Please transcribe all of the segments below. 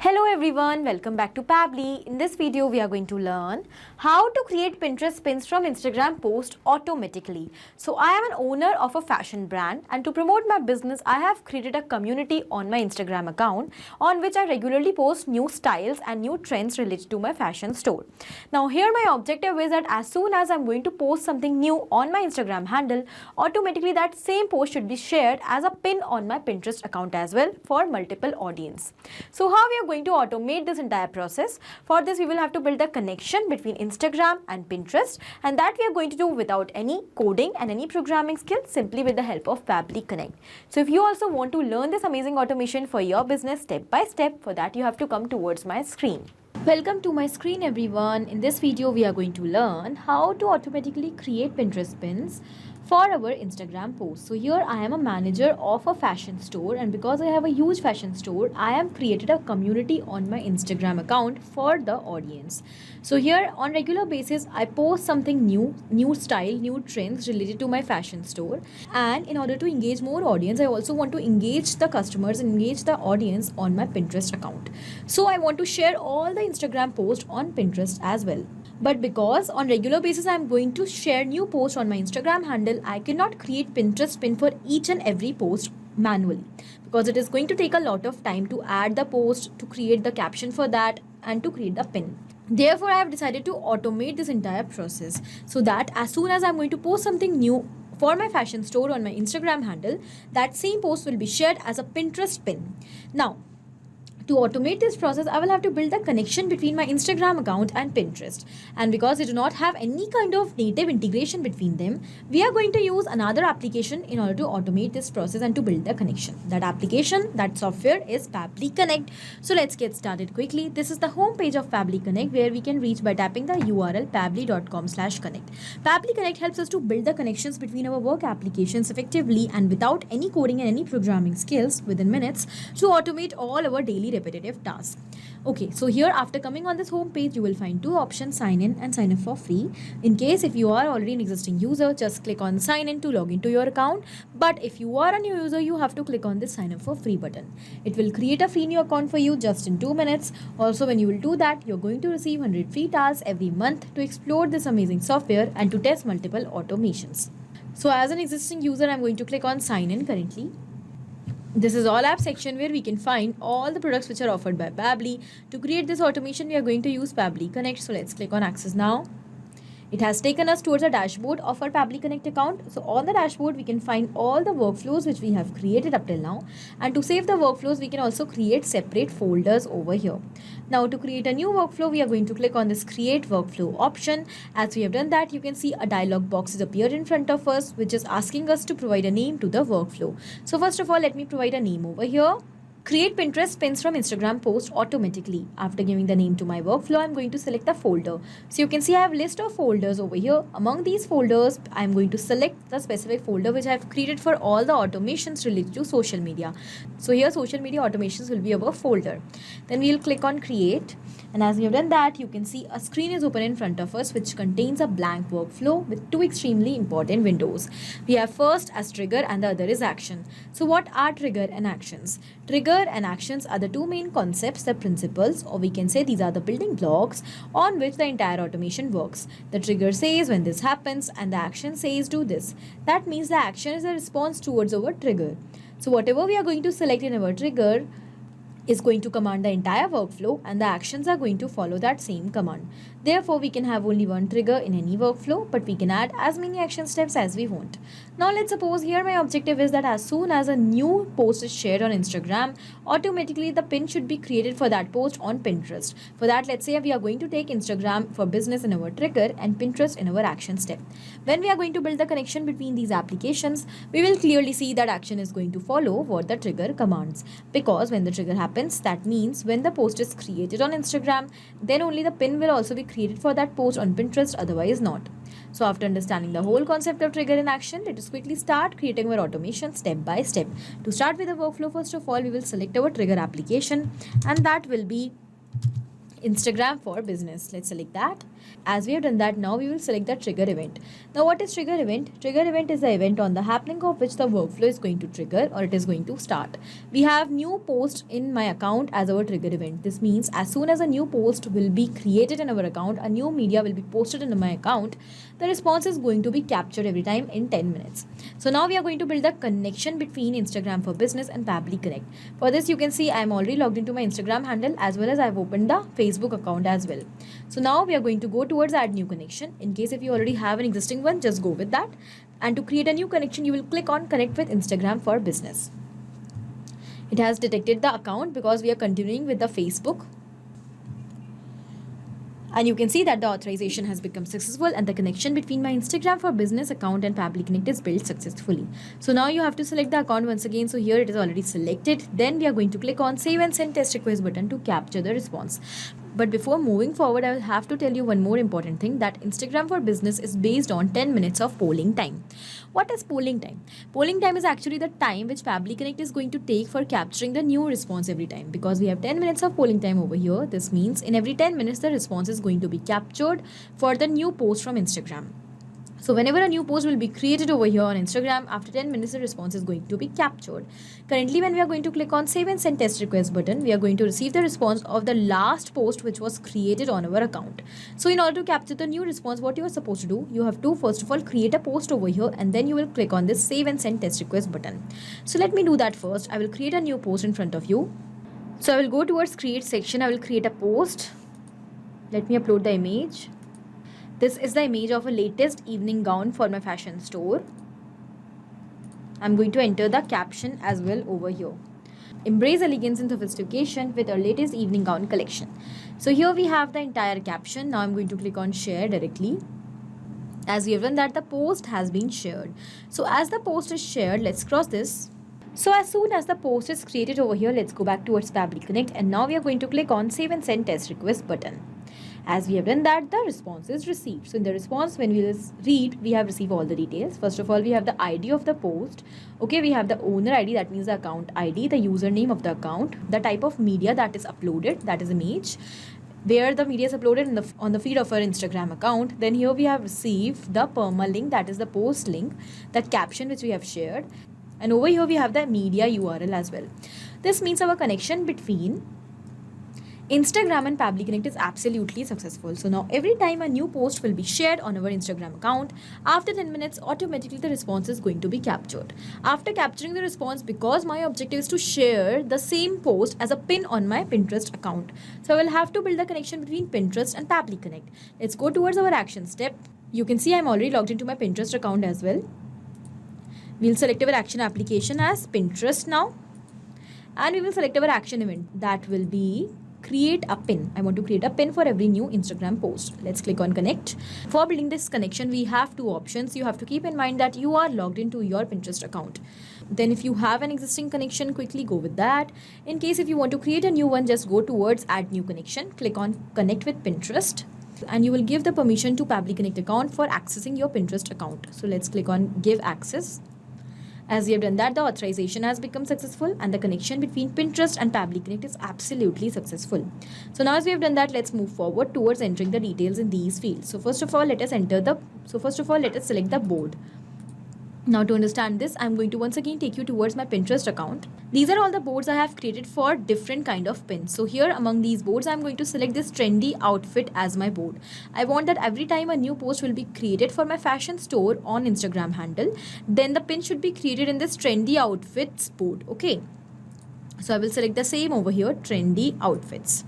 Hello everyone, welcome back to Pabbly. In this video, we are going to learn how to create Pinterest pins from Instagram post automatically. So I am an owner of a fashion brand, and to promote my business, I have created a community on my Instagram account on which I regularly post new styles and new trends related to my fashion store. Now here my objective is that as soon as I'm going to post something new on my Instagram handle, automatically that same post should be shared as a pin on my Pinterest account as well for multiple audience. So how we are going to automate this entire process? For this, we will have to build a connection between Instagram and Pinterest, and that we are going to do without any coding and any programming skills, simply with the help of Pabbly Connect. So if you also want to learn this amazing automation for your business step by step, for that you have to come towards my screen. Welcome to my screen everyone. In this video, we are going to learn how to automatically create Pinterest pins for our Instagram posts. So here I am a manager of a fashion store, and because I have a huge fashion store, I have created a community on my Instagram account for the audience. So here on regular basis, I post something new style, new trends related to my fashion store. And in order to engage more audience, I also want to engage the customers, engage the audience on my Pinterest account. So I want to share all the Instagram posts on Pinterest as well. But because on regular basis I am going to share new posts on my Instagram handle, I cannot create Pinterest pin for each and every post manually, because it is going to take a lot of time to add the post, to create the caption for that, and to create the pin. Therefore, I have decided to automate this entire process so that as soon as I am going to post something new for my fashion store on my Instagram handle, that same post will be shared as a Pinterest pin. Now, to automate this process, I will have to build a connection between my Instagram account and Pinterest. And because they do not have any kind of native integration between them, we are going to use another application in order to automate this process and to build the connection. That application, that software is Pabbly Connect. So let's get started quickly. This is the home page of Pabbly Connect, where we can reach by tapping the URL pabbly.com/connect. Pabbly Connect helps us to build the connections between our work applications effectively and without any coding and any programming skills within minutes, to automate all our daily repetitive tasks. Okay, so here after coming on this home page, you will find two options: sign in and sign up for free. In case if you are already an existing user, just click on sign in to log into your account. But if you are a new user, you have to click on this sign up for free button. It will create a free new account for you just in 2 minutes. Also, when you will do that, you're going to receive 100 free tasks every month to explore this amazing software and to test multiple automations. So as an existing user, I'm going to click on sign in currently. This is all app section where we can find all the products which are offered by Pabbly. To create this automation, we are going to use Pabbly Connect. So let's click on access now. It has taken us towards a dashboard of our Pabbly Connect account. So on the dashboard, we can find all the workflows which we have created up till now. And to save the workflows, we can also create separate folders over here. Now to create a new workflow, we are going to click on this create workflow option. As we have done that, you can see a dialog box is appeared in front of us, which is asking us to provide a name to the workflow. So first of all, let me provide a name over here. Create Pinterest pins from Instagram post automatically. After giving the name to my workflow, I'm going to select the folder. So you can see I have a list of folders over here. Among these folders, I'm going to select the specific folder which I've created for all the automations related to social media. So here social media automations will be our folder. Then we'll click on create. And as we have done that, you can see a screen is open in front of us which contains a blank workflow with two extremely important windows. We have first as trigger and the other is action. So what are trigger and actions? Trigger and actions are the two main concepts, the principles, or we can say these are the building blocks on which the entire automation works. The trigger says when this happens and the action says do this. That means the action is a response towards our trigger. So whatever we are going to select in our trigger is going to command the entire workflow, and the actions are going to follow that same command. Therefore, we can have only one trigger in any workflow, but we can add as many action steps as we want. Now let's suppose here my objective is that as soon as a new post is shared on Instagram, automatically the pin should be created for that post on Pinterest. For that, let's say we are going to take Instagram for business in our trigger and Pinterest in our action step. When we are going to build the connection between these applications, we will clearly see that action is going to follow what the trigger commands. Because when the trigger happens, that means when the post is created on Instagram, then only the pin will also be created for that post on Pinterest, otherwise not. So after understanding the whole concept of trigger in action, let us quickly start creating our automation step by step. To start with the workflow, first of all, we will select our trigger application, and that will be Instagram for business. Let's select that. As we have done that, now we will select the trigger event. Now what is trigger event? Trigger event is the event on the happening of which the workflow is going to trigger or it is going to start. We have new post in my account as our trigger event. This means as soon as a new post will be created in our account, a new media will be posted in my account, the response is going to be captured every time in 10 minutes. So now we are going to build a connection between Instagram for Business and Pabbly Connect. For this, you can see I am already logged into my Instagram handle as well as I have opened the Facebook account as well. So now we are going to go towards add new connection. In case if you already have an existing one, just go with that. And to create a new connection, you will click on connect with Instagram for Business. It has detected the account because we are continuing with the Facebook. And you can see that the authorization has become successful and the connection between my Instagram for Business account and Pabbly Connect is built successfully. So now you have to select the account once again. So here it is already selected. Then we are going to click on save and send test request button to capture the response. But before moving forward, I will have to tell you one more important thing, that Instagram for Business is based on 10 minutes of polling time. What is polling time? Polling time is actually the time which Pabbly Connect is going to take for capturing the new response every time. Because we have 10 minutes of polling time over here, this means in every 10 minutes the response is going to be captured for the new post from Instagram. So whenever a new post will be created over here on Instagram, after 10 minutes the response is going to be captured. Currently, when we are going to click on save and send test request button, we are going to receive the response of the last post which was created on our account. So in order to capture the new response, what you are supposed to do, you have to first of all create a post over here and then you will click on this save and send test request button. So let me do that first. I will create a new post in front of you. So I will go towards create section. I will create a post. Let me upload the image. This is the image of a latest evening gown for my fashion store. I'm going to enter the caption as well over here. Embrace elegance and sophistication with our latest evening gown collection. So here we have the entire caption. Now I'm going to click on share directly. As we have done that, the post has been shared. So as the post is shared, let's cross this. So as soon as the post is created over here, let's go back towards Pabbly Connect and now we are going to click on save and send test request button. As we have done that, the response is received. So in the response, when we read, we have received all the details. First of all, we have the ID of the post. Okay, we have the owner ID, that means the account ID, the username of the account, the type of media that is uploaded, that is image, where the media is uploaded on the feed of our Instagram account. Then here we have received the permalink, that is the post link, that caption which we have shared. And over here we have the media URL as well. This means our connection between Instagram and Pabbly Connect is absolutely successful. So now every time a new post will be shared on our Instagram account, after 10 minutes automatically the response is going to be captured. After capturing the response, because my objective is to share the same post as a pin on my Pinterest account, so I will have to build a connection between Pinterest and Pabbly Connect. Let's go towards our action step. You can see I'm already logged into my Pinterest account as well. We'll select our action application as Pinterest now. And we will select our action event, that will be create a pin. I want to create a pin for every new Instagram post. Let's click on connect. For building this connection, we have two options. You have to keep in mind that you are logged into your Pinterest account. Then if you have an existing connection, quickly go with that. In case if you want to create a new one, just go towards add new connection. Click on connect with Pinterest. And you will give the permission to Pabbly Connect account for accessing your Pinterest account. So let's click on give access. As we have done that, the authorization has become successful and the connection between Pinterest and Pabbly Connect is absolutely successful. So now as we have done that, let's move forward towards entering the details in these fields. So first of all, let us select the board. Now to understand this, I'm going to once again take you towards my Pinterest account. These are all the boards I have created for different kind of pins. So here among these boards, I'm going to select this trendy outfit as my board. I want that every time a new post will be created for my fashion store on Instagram handle, then the pin should be created in this trendy outfits board. Okay. So I will select the same over here, trendy outfits.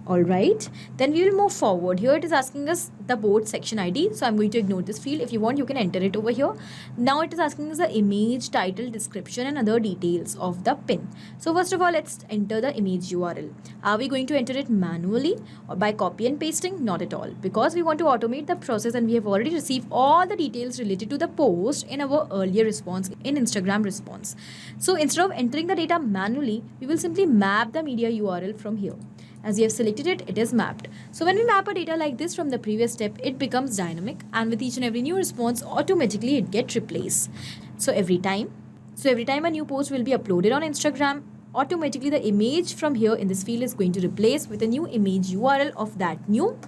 Alright, then we will move forward. Here it is asking us the board section ID. So I'm going to ignore this field. If you want, you can enter it over here. Now it is asking us the image, title, description and other details of the pin. So first of all, let's enter the image URL. Are we going to enter it manually or by copy and pasting? Not at all, because we want to automate the process and we have already received all the details related to the post in our earlier response in Instagram response. So instead of entering the data manually, we will simply map the media URL from here. As you have selected it, it is mapped. So when we map a data like this from the previous step, it becomes dynamic and with each and every new response, automatically it gets replaced. So every time a new post will be uploaded on Instagram, automatically the image from here in this field is going to replace with a new image URL of that new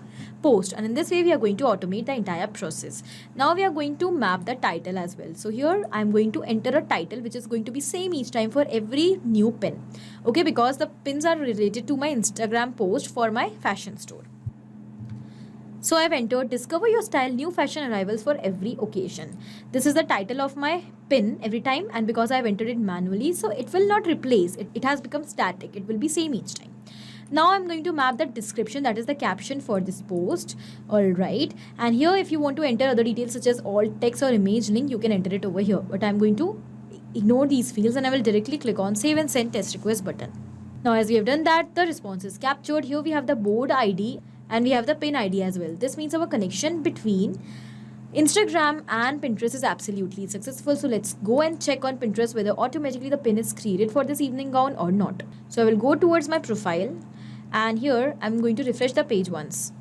post, and in this way we are going to automate the entire process. Now we are going to map the title as well. So here I am going to enter a title which is going to be same each time for every new pin, okay, because the pins are related to my Instagram post for my fashion store. So I've entered discover your style, new fashion arrivals for every occasion. This is the title of my pin every time, and because I've entered it manually, so it will not replace it. It has become static. It will be same each time. Now I'm going to map the description, that is the caption for this post. Alright, and here if you want to enter other details such as alt text or image link, you can enter it over here. But I'm going to ignore these fields and I will directly click on save and send test request button. Now as we have done that, the response is captured. Here we have the board ID and we have the pin ID as well. This means our connection between Instagram and Pinterest is absolutely successful. So let's go and check on Pinterest whether automatically the pin is created for this evening gown or not. So I will go towards my profile and here I'm going to refresh the page once.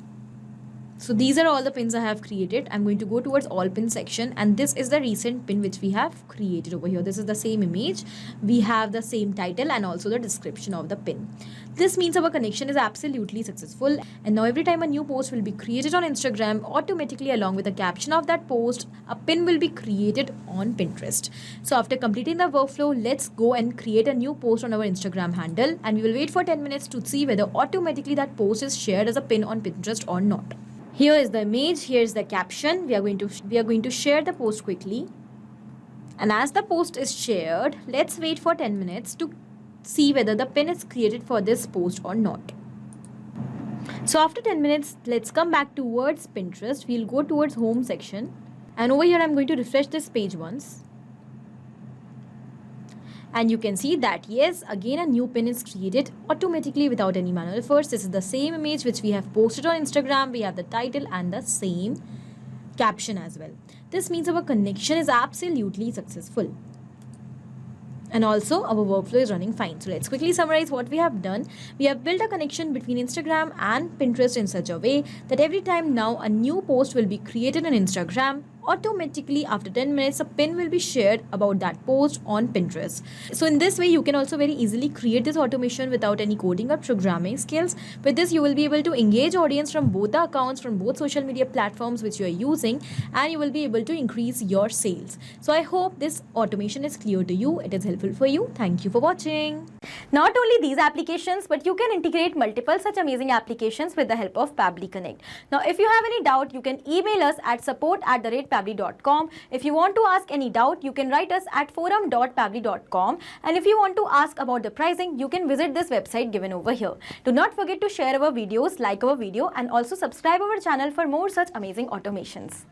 So these are all the pins I have created. I'm going to go towards all pin section, and this is the recent pin which we have created over here. This is the same image. We have the same title and also the description of the pin. This means our connection is absolutely successful, and now every time a new post will be created on Instagram, automatically along with the caption of that post, a pin will be created on Pinterest. So after completing the workflow, let's go and create a new post on our Instagram handle, and we will wait for 10 minutes to see whether automatically that post is shared as a pin on Pinterest or not. Here is the image, here is the caption. We are going to share the post quickly. And as the post is shared, let's wait for 10 minutes to see whether the pin is created for this post or not. So after 10 minutes, let's come back towards Pinterest. We'll go towards home section. And over here, I'm going to refresh this page once. And you can see that yes, again a new pin is created automatically without any manual efforts. This is the same image which we have posted on Instagram. We have the title and the same caption as well. This means our connection is absolutely successful. And also our workflow is running fine. So let's quickly summarize what we have done. We have built a connection between Instagram and Pinterest in such a way that every time now a new post will be created on Instagram, automatically after 10 minutes a pin will be shared about that post on Pinterest. So in this way you can also very easily create this automation without any coding or programming skills. With this you will be able to engage audience from both the accounts, from both social media platforms which you are using, and you will be able to increase your sales. So I hope this automation is clear to you. It is helpful for you. Thank you for watching. Not only these applications, but you can integrate multiple such amazing applications with the help of Pabbly Connect. Now if you have any doubt, you can email us at support@pabbly.com. If you want to ask any doubt, you can write us at forum.pabbly.com. And if you want to ask about the pricing, you can visit this website given over here. Do not forget to share our videos, like our video, and also subscribe our channel for more such amazing automations.